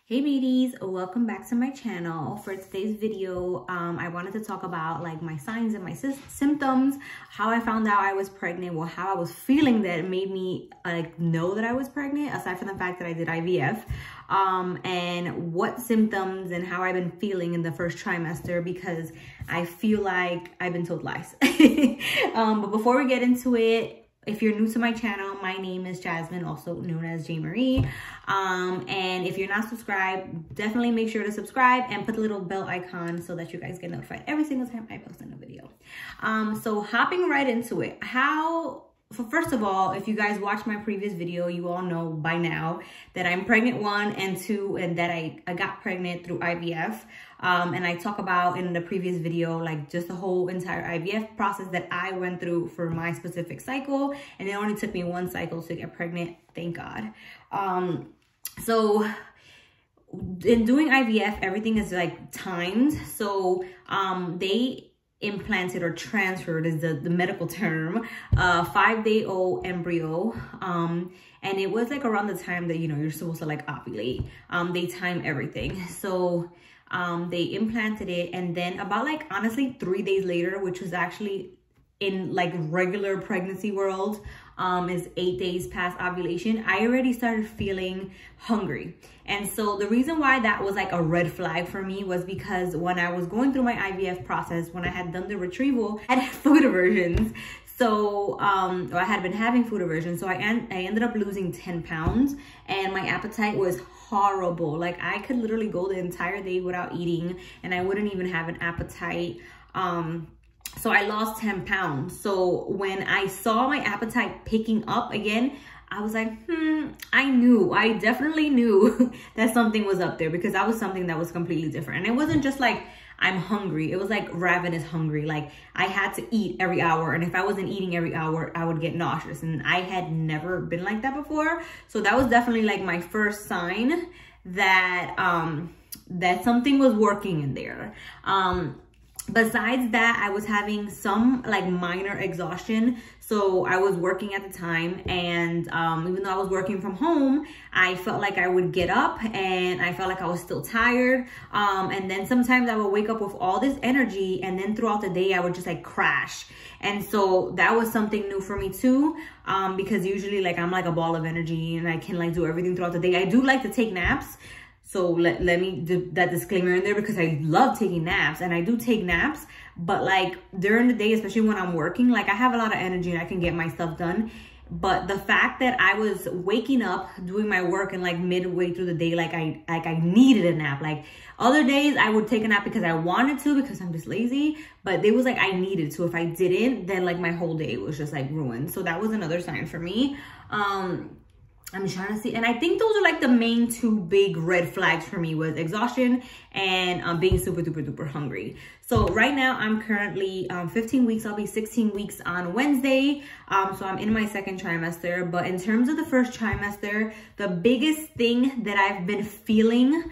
Hey beauties, welcome back to my channel. For today's video, I wanted to talk about like my signs and my symptoms, how I found out I was pregnant, well, how I was feeling that made me like know that I was pregnant, aside from the fact that I did IVF, and what symptoms and how I've been feeling in the first trimester, because I feel like I've been told lies. But before we get into it, if you're new to my channel, my name is Jasmine, also known as J. Marie. And if you're not subscribed, definitely make sure to subscribe and put the little bell icon so that you guys get notified every single time I post a new video. So hopping right into it, first of all, if you guys watched my previous video, you all know by now that I'm pregnant 1 and 2, and that I got pregnant through IVF. And I talk about in the previous video, like just the whole entire IVF process that I went through for my specific cycle. And it only took me 1 cycle to get pregnant, thank God. So in doing IVF, everything is like timed. So they implanted or transferred is the medical term, 5-day-old embryo. And it was like around the time that, you know, you're supposed to like ovulate. They time everything. So they implanted it, and then about like honestly 3 days later, which was actually in like regular pregnancy world, is 8 days past ovulation, I already started feeling hungry. And so the reason why that was like a red flag for me was because when I was going through my IVF process, when I had done the retrieval, I had food aversions. So I had been having food aversions, so I ended up losing 10 pounds, and my appetite was horrible. Like I could literally go the entire day without eating and I wouldn't even have an appetite. So I lost 10 pounds. So when I saw my appetite picking up again, I was like, I definitely knew that something was up there, because that was something that was completely different. And it wasn't just like I'm hungry. It was like ravenous hungry. Like I had to eat every hour. And if I wasn't eating every hour, I would get nauseous. And I had never been like that before. So that was definitely like my first sign that, that something was working in there. Besides that, I was having some like minor exhaustion. So I was working at the time, and even though I was working from home, I felt like I would get up and I felt like I was still tired. And then sometimes I would wake up with all this energy, and then throughout the day I would just like crash. And so that was something new for me too, because usually like I'm like a ball of energy and I can like do everything throughout the day. I do like to take naps. So let me do that disclaimer in there, because I love taking naps, and I do take naps, but like during the day, especially when I'm working, like I have a lot of energy and I can get my stuff done. But the fact that I was waking up, doing my work, and like midway through the day, like I needed a nap. Like other days I would take a nap because I wanted to, because I'm just lazy, but it was like I needed to. If I didn't, then like my whole day was just like ruined. So that was another sign for me. I'm trying to see, and I think those are like the main 2 big red flags for me, was exhaustion and being super duper duper hungry. So right now I'm currently 15 weeks. I'll be 16 weeks on Wednesday. So I'm in my 2nd trimester. But in terms of the first trimester, the biggest thing that I've been feeling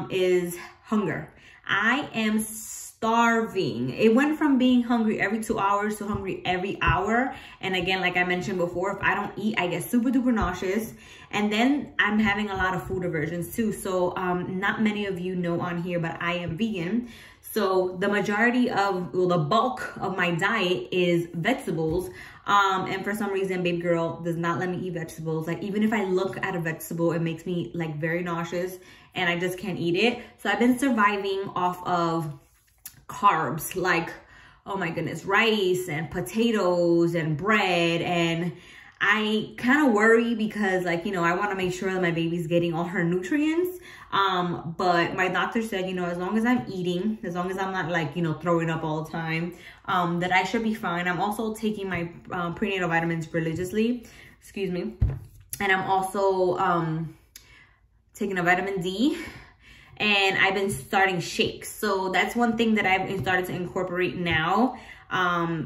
is hunger. I am starving. It went from being hungry every 2 hours to hungry every hour. And again, like I mentioned before, if I don't eat, I get super duper nauseous. And then I'm having a lot of food aversions too. So not many of you know on here, but I am vegan. So the majority of, well, the bulk of my diet is vegetables. And for some reason, baby girl does not let me eat vegetables. Like even if I look at a vegetable, it makes me like very nauseous and I just can't eat it. So I've been surviving off of carbs, like, oh my goodness, rice and potatoes and bread. And I kind of worry because, like, you know, I want to make sure that my baby's getting all her nutrients. But my doctor said, you know, as long as I'm eating, as long as I'm not like, you know, throwing up all the time, that I should be fine. I'm also taking my prenatal vitamins religiously, excuse me. And I'm also taking a vitamin D. And I've been starting shakes. So that's one thing that I've started to incorporate now,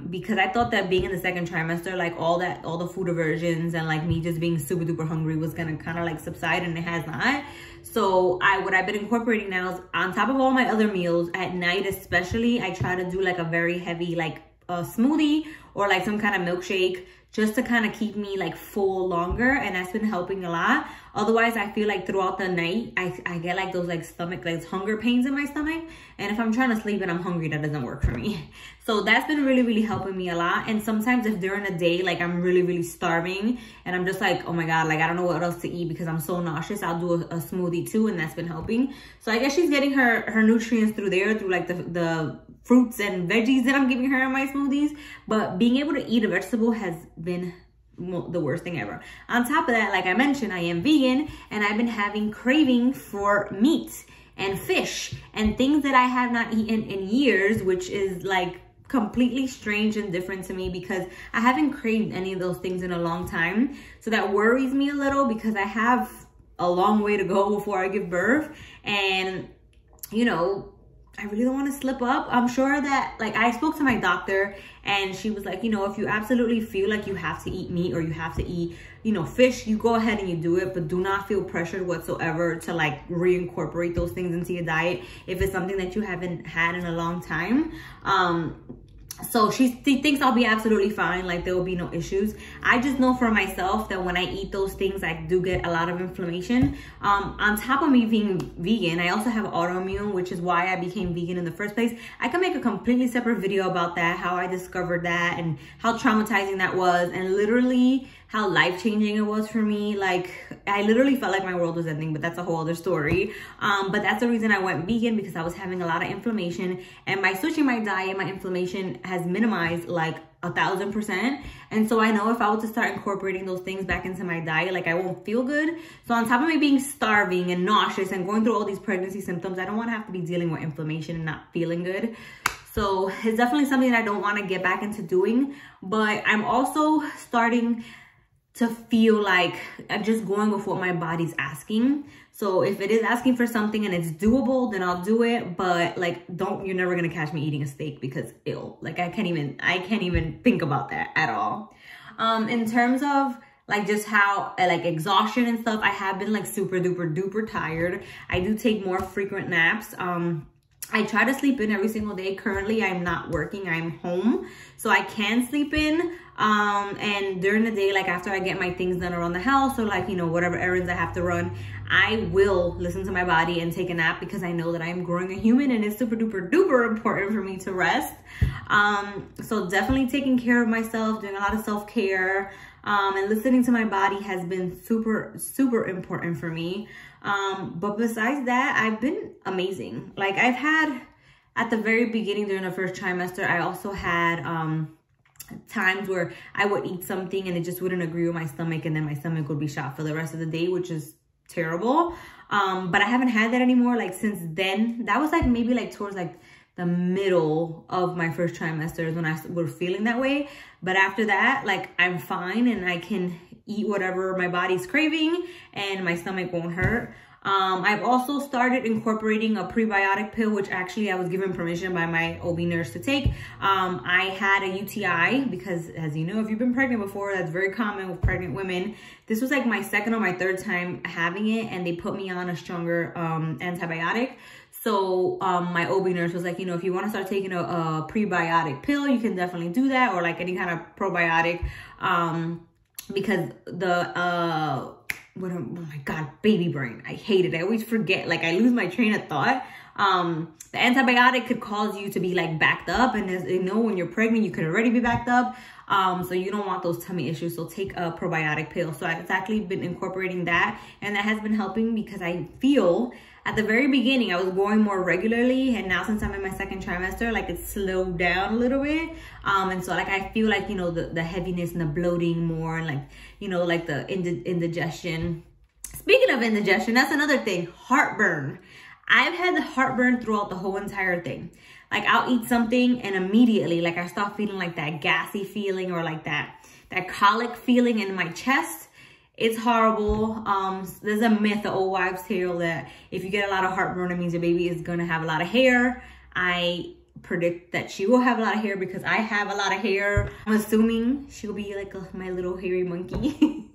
because I thought that being in the 2nd trimester, like all the food aversions and like me just being super duper hungry was gonna kind of like subside, and it has not. So what I've been incorporating now is, on top of all my other meals at night especially, I try to do like a very heavy like smoothie or like some kind of milkshake, just to kind of keep me like full longer, and that's been helping a lot. Otherwise, I feel like throughout the night, I get like those like stomach, like hunger pains in my stomach. And if I'm trying to sleep and I'm hungry, that doesn't work for me. So that's been really, really helping me a lot. And sometimes if during the day, like I'm really, really starving and I'm just like, oh my God, like I don't know what else to eat because I'm so nauseous, I'll do a smoothie too, and that's been helping. So I guess she's getting her nutrients through there, through like the fruits and veggies that I'm giving her in my smoothies. But being able to eat a vegetable has been the worst thing ever. On top of that, like I mentioned, I am vegan, and I've been having craving for meat and fish and things that I have not eaten in years, which is like completely strange and different to me because I haven't craved any of those things in a long time. So that worries me a little because I have a long way to go before I give birth, and you know, I really don't want to slip up. I'm sure that, like, I spoke to my doctor and she was like, you know, if you absolutely feel like you have to eat meat or you have to eat, you know, fish, you go ahead and you do it, but do not feel pressured whatsoever to like reincorporate those things into your diet if it's something that you haven't had in a long time. So she thinks I'll be absolutely fine, like there will be no issues. I just know for myself that when I eat those things, I do get a lot of inflammation. On top of me being vegan, I also have autoimmune, which is why I became vegan in the first place. I can make a completely separate video about that, how I discovered that and how traumatizing that was, and literally how life-changing it was for me. Like, I literally felt like my world was ending, but that's a whole other story. But that's the reason I went vegan, because I was having a lot of inflammation, and by switching my diet, my inflammation has minimized like 1000%. And so I know if I were to start incorporating those things back into my diet, like I won't feel good. So on top of me being starving and nauseous and going through all these pregnancy symptoms, I don't want to have to be dealing with inflammation and not feeling good. So it's definitely something that I don't want to get back into doing. But I'm also starting to feel like I'm just going with what my body's asking. So if it is asking for something and it's doable, then I'll do it. But like, you're never gonna catch me eating a steak, because ew, like I can't even think about that at all. In terms of like just how like exhaustion and stuff, I have been like super duper tired. I do take more frequent naps. I try to sleep in every single day. Currently, I'm not working, I'm home, so I can sleep in. And during the day, like after I get my things done around the house, or like, you know, whatever errands I have to run, I will listen to my body and take a nap, because I know that I'm growing a human and it's super duper important for me to rest. So definitely taking care of myself, doing a lot of self-care, and listening to my body has been super important for me. But besides that, I've been amazing. Like I've had, at the very beginning during the first trimester, I also had times where I would eat something and it just wouldn't agree with my stomach, and then my stomach would be shot for the rest of the day, which is terrible. But I haven't had that anymore. Like since then, that was like maybe like towards like the middle of my first trimester is when I was feeling that way. But after that, like I'm fine and I can eat whatever my body's craving and my stomach won't hurt. I've also started incorporating a prebiotic pill, which actually I was given permission by my OB nurse to take. I had a UTI because, as you know, if you've been pregnant before, that's very common with pregnant women. This was like my second or my third time having it, and they put me on a stronger antibiotic. So my OB nurse was like, you know, if you want to start taking a prebiotic pill, you can definitely do that, or like any kind of probiotic, because the oh my God, baby brain, I hate it. I always forget, like I lose my train of thought. The antibiotic could cause you to be like backed up, and as you know, when you're pregnant, you could already be backed up. So you don't want those tummy issues. So take a probiotic pill. So I've actually been incorporating that, and that has been helping, because I feel at the very beginning, I was going more regularly, and now since I'm in my second trimester, like it's slowed down a little bit. And so like, I feel like, you know, the heaviness and the bloating more, and like, you know, like the indigestion. Speaking of indigestion, that's another thing, heartburn. I've had the heartburn throughout the whole entire thing. Like I'll eat something and immediately, like I start feeling like that gassy feeling, or like that colic feeling in my chest. It's horrible. There's a myth, the old wives' tale, that if you get a lot of heartburn, it means your baby is gonna have a lot of hair. I predict that she will have a lot of hair because I have a lot of hair. I'm assuming she'll be like my little hairy monkey.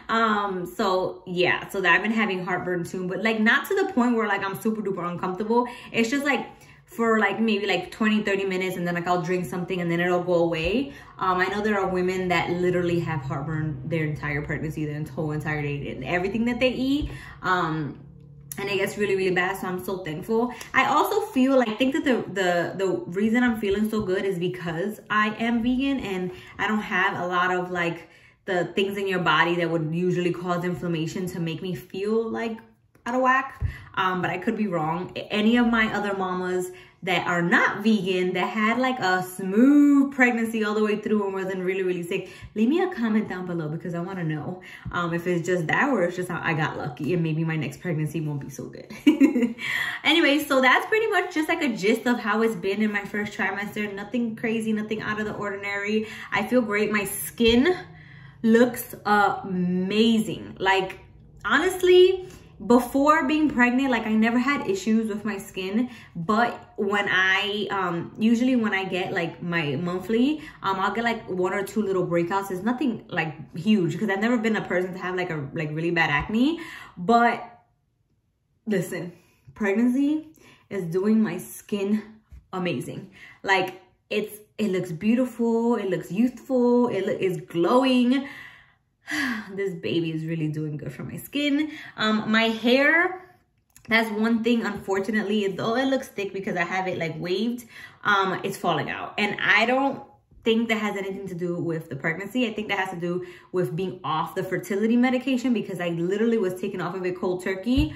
So yeah, so that I've been having heartburn too, but like not to the point where like I'm super duper uncomfortable. It's just like for like maybe like 20-30 minutes, and then like I'll drink something and then it'll go away. I know there are women that literally have heartburn their entire pregnancy, their whole entire day, and everything that they eat. And it gets really, really bad, so I'm so thankful. I also feel like, I think that the reason I'm feeling so good is because I am vegan and I don't have a lot of like the things in your body that would usually cause inflammation to make me feel like out of whack. But I could be wrong. Any of my other mamas that are not vegan, that had like a smooth pregnancy all the way through and wasn't really, really sick, leave me a comment down below, because I want to know if it's just that or it's just how I got lucky and maybe my next pregnancy won't be so good. Anyway, so that's pretty much just like a gist of how it's been in my first trimester. Nothing crazy, nothing out of the ordinary. I feel great. My skin looks amazing. Like, honestly, before being pregnant, like, I never had issues with my skin, but when I usually when I get like my monthly, I'll get like 1 or 2 little breakouts. It's nothing like huge, because I've never been a person to have like really bad acne. But listen, pregnancy is doing my skin amazing. Like, it looks beautiful, it looks youthful, it is glowing. This baby is really doing good for my skin. My hair, that's one thing, unfortunately, though it looks thick because I have it like waved, it's falling out. And I don't think that has anything to do with the pregnancy. I think that has to do with being off the fertility medication, because I literally was taken off of it cold turkey.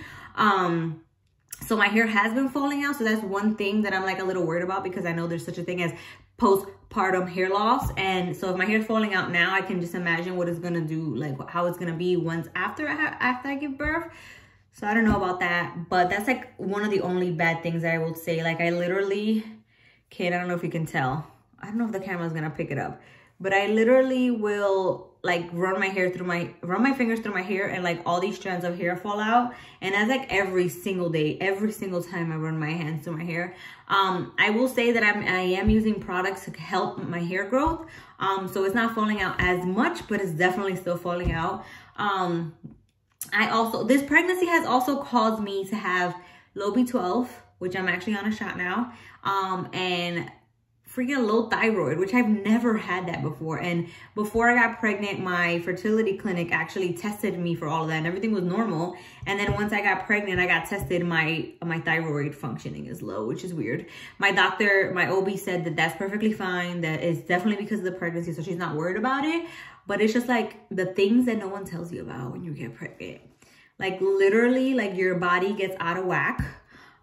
So my hair has been falling out. So that's one thing that I'm like a little worried about, because I know there's such a thing as postpartum hair loss. And so if my hair's falling out now, I can just imagine what it's gonna do, like how it's gonna be once after I give birth. So I don't know about that, but that's like one of the only bad things I will say. Like, I literally I don't know if you can tell. I don't know if the camera's gonna pick it up, but I literally will like run my fingers through my hair, and like all these strands of hair fall out. And that's like every single day, every single time I run my hands through my hair. I will say that I am using products to help my hair growth. So it's not falling out as much, but it's definitely still falling out. This pregnancy has also caused me to have low B12, which I'm actually on a shot now, and freaking low thyroid, which I've never had that before. And before I got pregnant, my fertility clinic actually tested me for all of that, and everything was normal. And then once I got pregnant, I got tested, my thyroid functioning is low, which is weird. My doctor, my OB, said that that's perfectly fine, that it's definitely because of the pregnancy, so she's not worried about it. But it's just like the things that no one tells you about when you get pregnant. Like, literally, like, your body gets out of whack.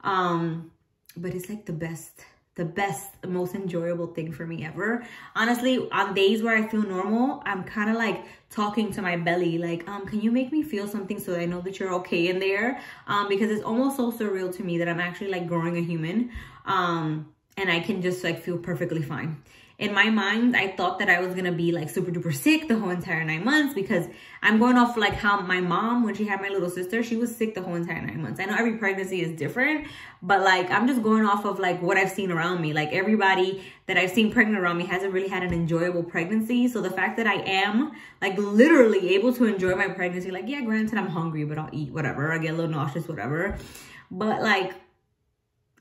But it's like the best, most enjoyable thing for me ever. Honestly, on days where I feel normal, I'm kind of like talking to my belly, like, can you make me feel something so that I know that you're okay in there? Because it's almost so surreal to me that I'm actually like growing a human. And I can just like feel perfectly fine. In my mind, I thought that I was gonna be like super duper sick the whole entire 9 months, because I'm going off like how my mom, when she had my little sister, she was sick the whole entire 9 months. I know every pregnancy is different, but like, I'm just going off of like what I've seen around me. Like, everybody that I've seen pregnant around me hasn't really had an enjoyable pregnancy. So the fact that I am like literally able to enjoy my pregnancy, like, yeah, granted I'm hungry, but I'll eat whatever. I get a little nauseous, whatever. But like,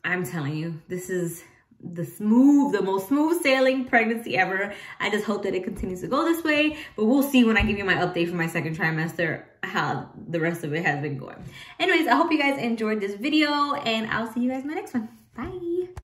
I'm telling you, this is the most smooth sailing pregnancy ever. I just hope that it continues to go this way, but we'll see when I give you my update for my second trimester how the rest of it has been going. Anyways, I hope you guys enjoyed this video, and I'll see you guys in my next one. Bye.